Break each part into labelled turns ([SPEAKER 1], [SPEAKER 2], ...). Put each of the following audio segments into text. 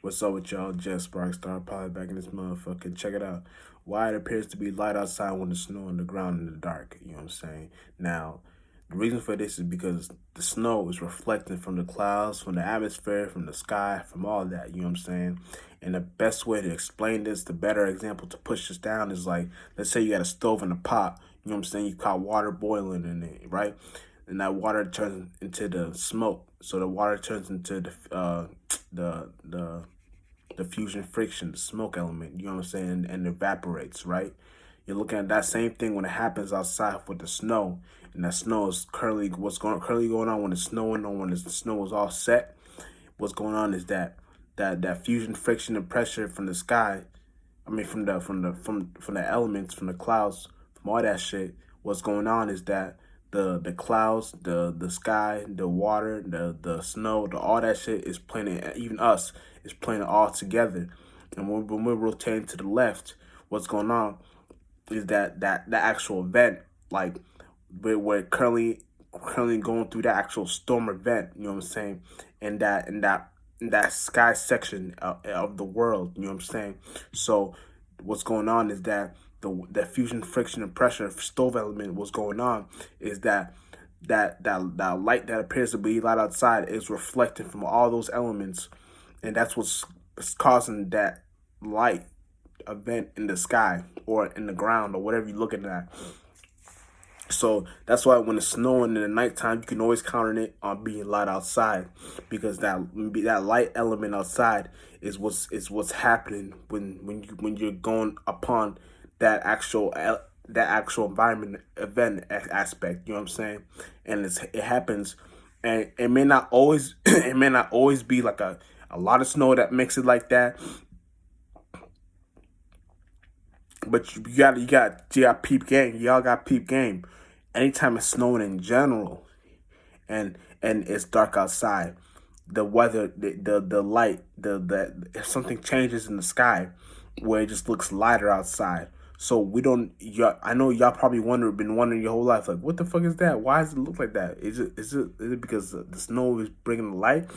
[SPEAKER 1] What's up with y'all? Just Sparkstar Pilot back in this motherfucker. Check it out. Why it appears to be light outside when there's snow on the ground in the dark. You know what I'm saying? Now, the reason for this is because the snow is reflecting from the clouds, from the atmosphere, from the sky, from all that. You know what I'm saying? And the best way to explain this, the better example to push this down is like, let's say you got a stove and a pot. You know what I'm saying? You got water boiling in it, right? And that water turns into the smoke. So the water turns into the the fusion friction, the smoke element, you know what I'm saying, and evaporates, right? You're looking at that same thing when it happens outside with the snow, and that snow is currently going on when it's snowing or when the snow is all set. What's going on is that fusion friction and pressure from the sky, I mean from the elements, from the clouds, from all that shit. What's going on is that the clouds, the sky, the water, the snow, all that shit is playing. Even us is playing it all together. And when we're rotating to the left, what's going on is that actual event, like we're currently going through that actual storm event. You know what I'm saying? And that sky section of the world. You know what I'm saying? So what's going on is that the fusion, friction, and pressure stove element. What's going on is that light that appears to be light outside is reflecting from all those elements, and that's what's causing that light event in the sky or in the ground or whatever you're looking at. So that's why when it's snowing in the nighttime, you can always count on it on being light outside, because that light element outside is what's happening when you're going upon that actual environment event aspect. You know what I'm saying? And it happens, and it may not always it may not always be like a lot of snow that makes it like that, but you got peep game. Y'all got peep game. Anytime it's snowing in general, and it's dark outside, the weather, the light, the if something changes in the sky, where it just looks lighter outside. So we don't. I know y'all probably been wondering your whole life, like, what the fuck is that? Why does it look like that? Is it because the snow is bringing the light?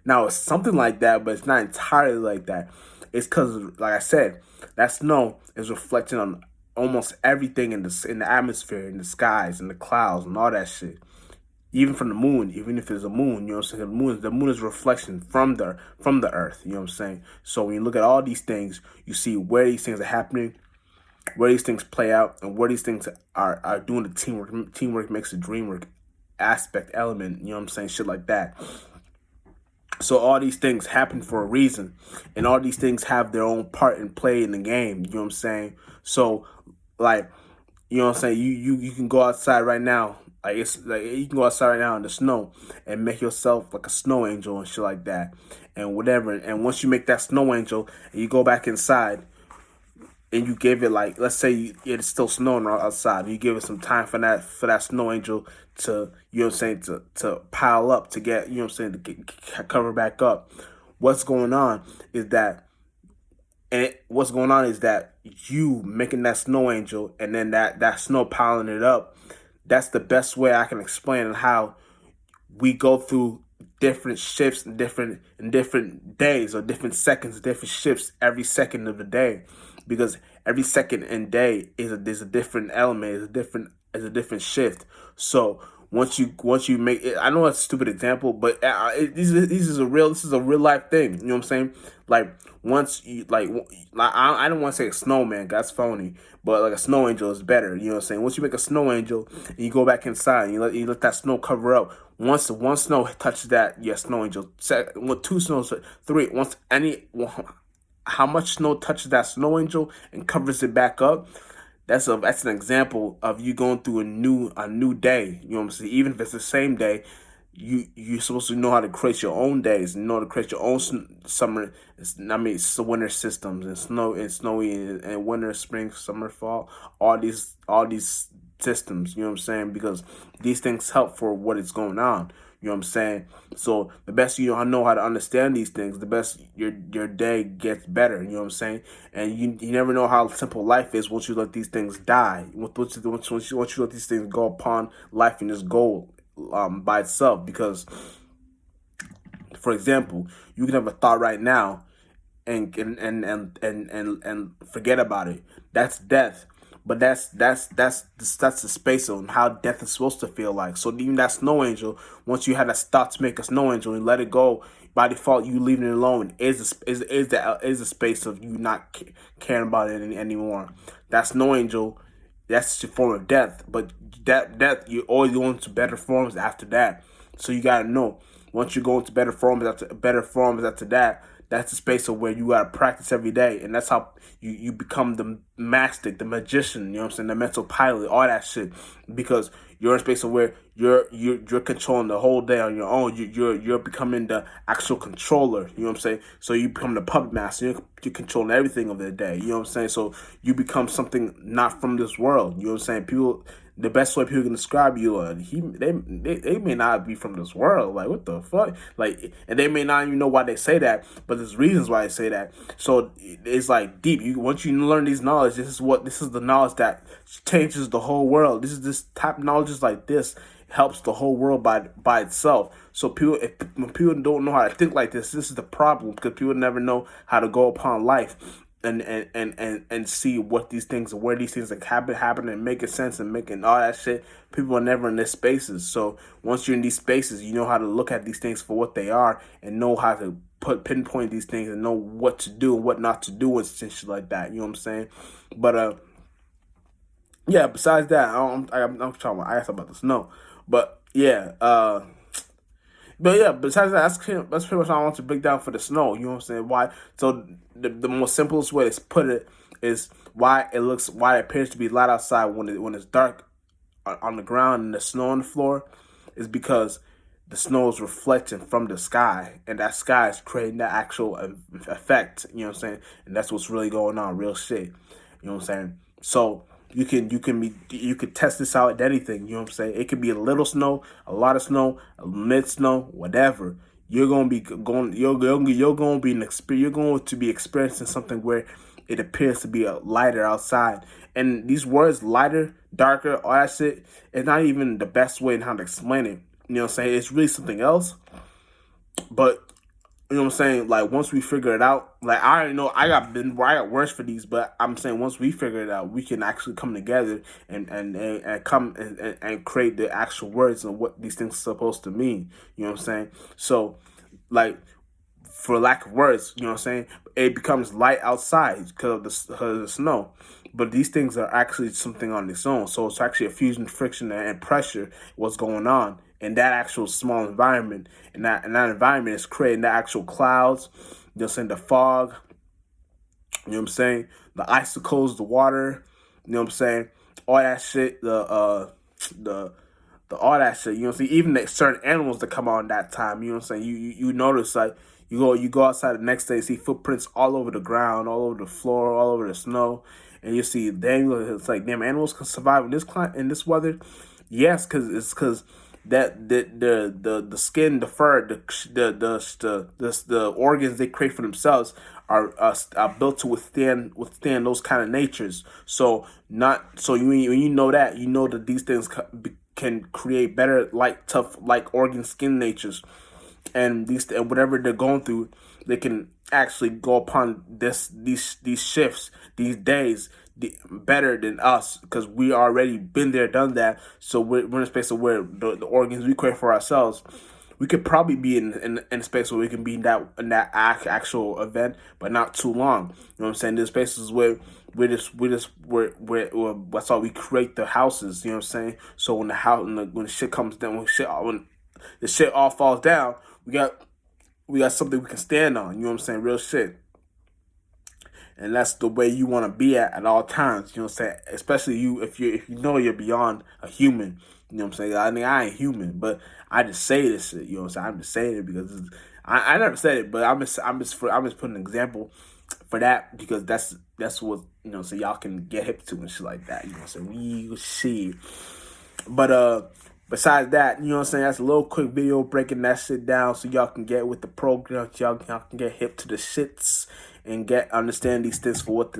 [SPEAKER 1] Now it's something like that, but it's not entirely like that. It's because, like I said, that snow is reflecting on almost everything in the atmosphere, in the skies, in the clouds, and all that shit. Even from the moon, even if it's a moon, you know what I'm saying? The moon is a reflection from the earth, you know what I'm saying? So when you look at all these things, you see where these things are happening, where these things play out, and where these things are doing the teamwork. Teamwork makes the dream work aspect element, you know what I'm saying? Shit like that. So all these things happen for a reason, and all these things have their own part and play in the game. You know what I'm saying? So, like, you know what I'm saying? You can go outside right now. Like, it's like you can go outside right now in the snow and make yourself like a snow angel and shit like that, and whatever. And once you make that snow angel and you go back inside, and you give it, like, let's say it's still snowing outside, you give it some time for that snow angel to, you know what I'm saying, to pile up, to get, you know what I'm saying, to cover back up. What's going on is that what's going on is that you making that snow angel, and then that snow piling it up. That's the best way I can explain how we go through different shifts in different days, or different seconds, different shifts every second of the day, because every second and day is a different element, is a different shift. So once you make it, I know it's a stupid example, but this is a real life thing. You know what I'm saying? Like, once you I don't want to say a snowman, that's phony, but like a snow angel is better. You know what I'm saying? Once you make a snow angel and you go back inside and you let that snow cover up. Once one snow touches that, yeah, snow angel. Two snows, three. How much snow touches that snow angel and covers it back up? That's an example of you going through a new day. You know what I'm saying? Even if it's the same day, you're supposed to know how to create your own days, and know how to create your own summer. It's winter systems, and snowy, and winter, spring, summer, fall. All these systems. You know what I'm saying? Because these things help for what is going on. You know what I'm saying? So the best you know how to understand these things, the best your day gets better. You know what I'm saying? And you never know how simple life is once you let these things die. Once you let these things go upon life and just go by itself. Because, for example, you can have a thought right now, and forget about it. That's death. But that's the space of how death is supposed to feel like. So even that snow angel, once you had that thought to make a snow angel and let it go, by default you leaving it alone is the space of you not caring about it anymore. That snow angel, that's your form of death. But death, you always go into better forms after that. So you gotta know, once you go into better forms after that, that's the space of where you gotta practice every day, and that's how you become the mastic, the magician. You know what I'm saying? The mental pilot, all that shit, because you're in a space of where you're controlling the whole day on your own. You're becoming the actual controller. You know what I'm saying? So you become the puppet master. You're controlling everything of the day. You know what I'm saying? So you become something not from this world. You know what I'm saying? People, the best way people can describe you, they may not be from this world. Like, what the fuck? Like, and they may not even know why they say that, but there's reasons why they say that. So it's like deep. You once you learn these knowledge, this is the knowledge that changes the whole world. This type of knowledge is like this helps the whole world by itself. So when people don't know how to think like this is the problem, because people never know how to go upon life and see what these things and where these things like happen and making sense and making all that shit. People are never in their spaces. So once you're in these spaces, you know how to look at these things for what they are and know how to pinpoint these things and know what to do and what not to do and shit like that. You know what I'm saying? But yeah. Besides that, I'm talking about. I asked about the snow, but yeah. But yeah, besides that, that's pretty much all I want to break down for the snow. You know what I'm saying? Why? So the most simplest way to put it is why it appears to be light outside when it's dark on the ground and the snow on the floor is because the snow is reflecting from the sky, and that sky is creating that actual effect. You know what I'm saying? And that's what's really going on, real shit. You know what I'm saying? So you can test this out at anything. You know what I'm saying? It could be a little snow, a lot of snow, a mid snow, whatever. You're gonna be going. You're going to be you're going to be experiencing something where it appears to be a lighter outside. And these words, lighter, darker, all that shit, it's not even the best way in how to explain it. You know what I'm saying? It's really something else. But you know what I'm saying? Like once we figure it out, like I already know I got words for these, but I'm saying once we figure it out, we can actually come together and come and create the actual words and what these things are supposed to mean. You know what I'm saying? So like for lack of words, you know what I'm saying? It becomes light outside because of the snow. But these things are actually something on its own. So it's actually a fusion, friction, and pressure, what's going on in that actual small environment. And that environment is creating the actual clouds, you know what I'm saying, the fog, you know what I'm saying, the icicles, the water, you know what I'm saying, all that shit, the all that shit, you know what I'm saying? Even the certain animals that come on that time, you know what I'm saying? You notice like you go outside the next day, see footprints all over the ground, all over the floor, all over the snow, and you see damn, it's like damn, animals can survive in this in this weather. Yes, because that the skin, the fur, the organs they create for themselves are built to withstand those kind of natures. So not so you when you know that, you know that these things can create better like tough like organ skin natures, and these and whatever they're going through, they can actually go upon these shifts, these days, better than us because we already been there, done that. So we're in a space of where the organs we create for ourselves, we could probably be in a space where we can be in that actual event, but not too long. You know what I'm saying? There's spaces where we're that's how we create the houses. You know what I'm saying? So when the house when the shit comes down, when the shit all falls down, we got something we can stand on. You know what I'm saying? Real shit. And that's the way you want to be at all times. You know what I'm saying? Especially you if you know you're beyond a human. You know what I'm saying? I mean, I ain't human, but I just say this shit. You know what I'm saying? I'm just saying it because I never said it, but I'm just putting an example for that because that's what you know. So y'all can get hip to and shit like that. You know what I'm saying? We see. But besides that, you know what I'm saying? That's a little quick video breaking that shit down so y'all can get with the program, y'all can get hip to the shits and understand these things for what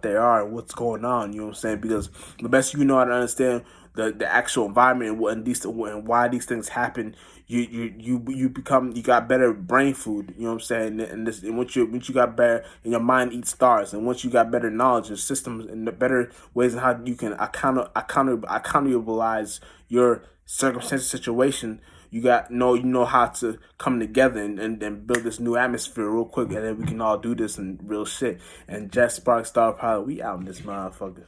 [SPEAKER 1] they are and what's going on, you know what I'm saying? Because the best you know how to understand the actual environment and why these things happen, you become, you got better brain food. You know what I'm saying? And once you got better, and your mind eats stars, and once you got better knowledge and systems and the better ways in how you can accountabilize your circumstance situation, you know how to come together and build this new atmosphere real quick, and then we can all do this and real shit. And Jet Spark Star Pilot, we out in this motherfucker.